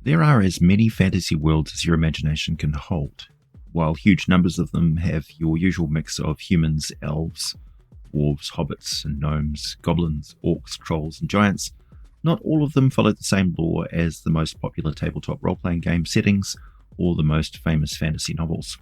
There are as many fantasy worlds as your imagination can hold. While huge numbers of them have your usual mix of humans, elves, dwarves, hobbits, and gnomes, goblins, orcs, trolls, and giants, not all of them follow the same lore as the most popular tabletop role-playing game settings or the most famous fantasy novels.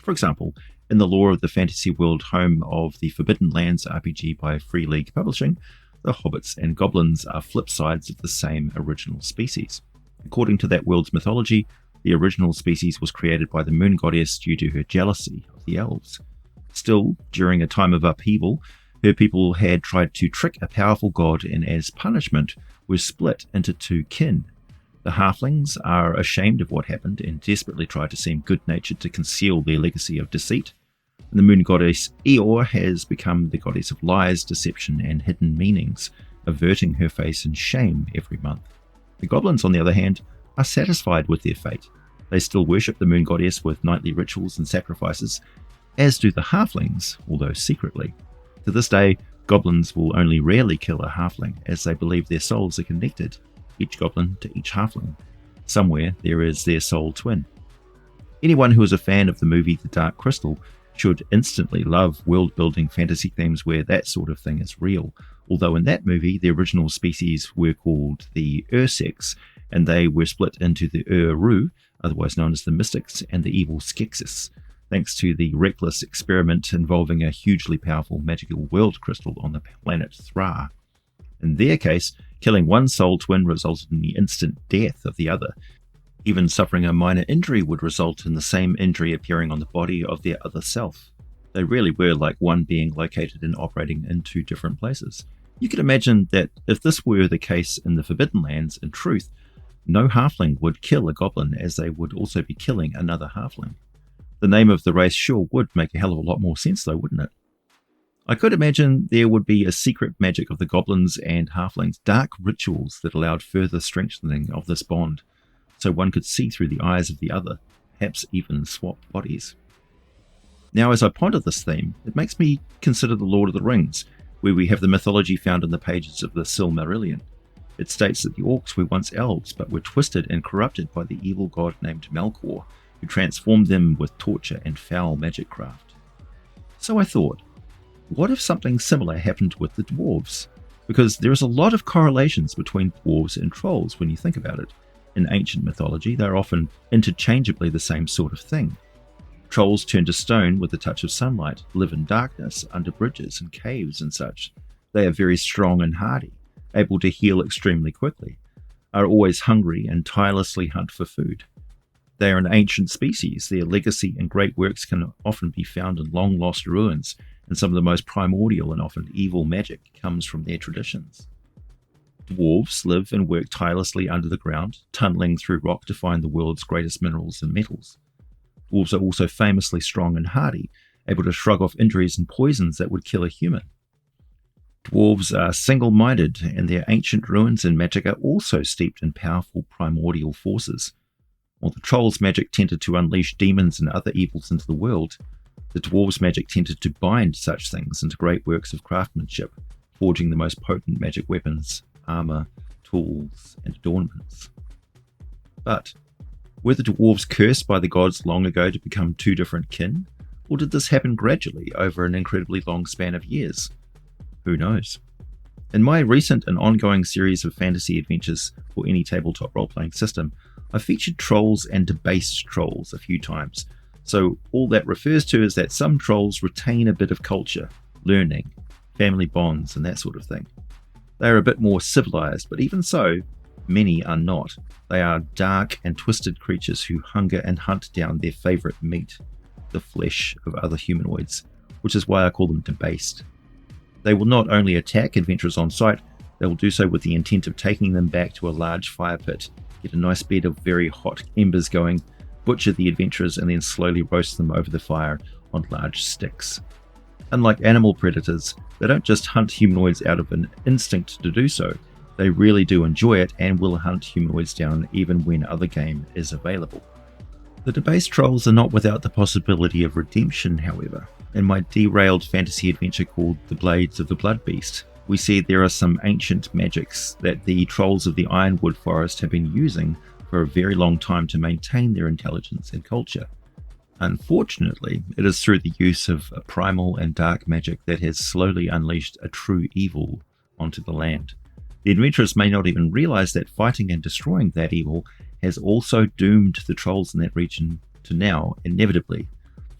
For example, in the lore of the fantasy world home of the Forbidden Lands RPG by Free League Publishing, the hobbits and goblins are flip sides of the same original species. According to that world's mythology, the original species was created by the moon goddess due to her jealousy of the elves. Still, during a time of upheaval, her people had tried to trick a powerful god and as punishment were split into two kin. The halflings are ashamed of what happened and desperately try to seem good-natured to conceal their legacy of deceit. And the moon goddess Eeyore has become the goddess of lies, deception, and hidden meanings, averting her face in shame every month. The goblins, on the other hand, are satisfied with their fate. They still worship the moon goddess with nightly rituals and sacrifices, as do the halflings, although secretly. To this day, goblins will only rarely kill a halfling, as they believe their souls are connected, each goblin to each halfling. Somewhere there is their soul twin. Anyone who is a fan of the movie The Dark Crystal should instantly love world-building fantasy themes where that sort of thing is real, although in that movie the original species were called the Ursex, and they were split into the Uru, otherwise known as the Mystics, and the evil Skeksis, thanks to the reckless experiment involving a hugely powerful magical world crystal on the planet Thra. In their case, killing one soul twin resulted in the instant death of the other. Even suffering a minor injury would result in the same injury appearing on the body of their other self. They really were like one being located and operating in two different places. You could imagine that if this were the case in the Forbidden Lands, in truth, no halfling would kill a goblin, as they would also be killing another halfling. The name of the race sure would make a hell of a lot more sense though, wouldn't it? I could imagine there would be a secret magic of the goblins and halflings, dark rituals that allowed further strengthening of this bond, so one could see through the eyes of the other, perhaps even swap bodies. Now, as I ponder this theme, it makes me consider the Lord of the Rings, where we have the mythology found in the pages of the Silmarillion. It states that the orcs were once elves, but were twisted and corrupted by the evil god named Melkor, who transformed them with torture and foul magic craft. So I thought, what if something similar happened with the dwarves? Because there is a lot of correlations between dwarves and trolls when you think about it. In ancient mythology, they are often interchangeably the same sort of thing. Trolls turn to stone with a touch of sunlight, live in darkness, under bridges and caves and such. They are very strong and hardy, able to heal extremely quickly, are always hungry and tirelessly hunt for food. They are an ancient species. Their legacy and great works can often be found in long-lost ruins, and some of the most primordial and often evil magic comes from their traditions. Dwarves live and work tirelessly under the ground, tunneling through rock to find the world's greatest minerals and metals. Dwarves are also famously strong and hardy, able to shrug off injuries and poisons that would kill a human. Dwarves are single-minded, and their ancient ruins and magic are also steeped in powerful primordial forces. While the trolls' magic tended to unleash demons and other evils into the world, the dwarves' magic tended to bind such things into great works of craftsmanship, forging the most potent magic weapons, armor, tools, and adornments. But were the dwarves cursed by the gods long ago to become two different kin, or did this happen gradually over an incredibly long span of years? Who knows? In my recent and ongoing series of fantasy adventures for any tabletop role-playing system, I've featured trolls and debased trolls a few times, so all that refers to is that some trolls retain a bit of culture, learning, family bonds, and that sort of thing. They are a bit more civilized, but even so, many are not. They are dark and twisted creatures who hunger and hunt down their favorite meat, the flesh of other humanoids, which is why I call them debased. They will not only attack adventurers on sight, they will do so with the intent of taking them back to a large fire pit, get a nice bed of very hot embers going, butcher the adventurers, and then slowly roast them over the fire on large sticks. Unlike animal predators, they don't just hunt humanoids out of an instinct to do so. They really do enjoy it and will hunt humanoids down even when other game is available. The debased trolls are not without the possibility of redemption, however. In my derailed fantasy adventure called The Blades of the Blood Beast, we see there are some ancient magics that the trolls of the Ironwood Forest have been using for for a very long time to maintain their intelligence and culture. Unfortunately, it is through the use of a primal and dark magic that has slowly unleashed a true evil onto the land. The adventurers may not even realize that fighting and destroying that evil has also doomed the trolls in that region to now, inevitably,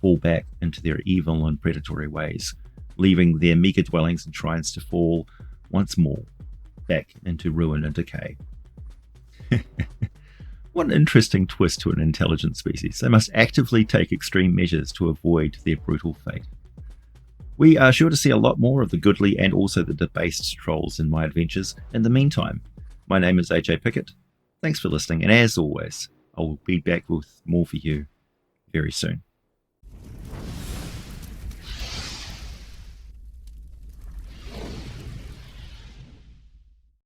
fall back into their evil and predatory ways, leaving their meager dwellings and shrines to fall once more back into ruin and decay. What an interesting twist to an intelligent species. They must actively take extreme measures to avoid their brutal fate. We are sure to see a lot more of the goodly and also the debased trolls in my adventures. In the meantime, my name is AJ Pickett. Thanks for listening, and as always, I will be back with more for you very soon.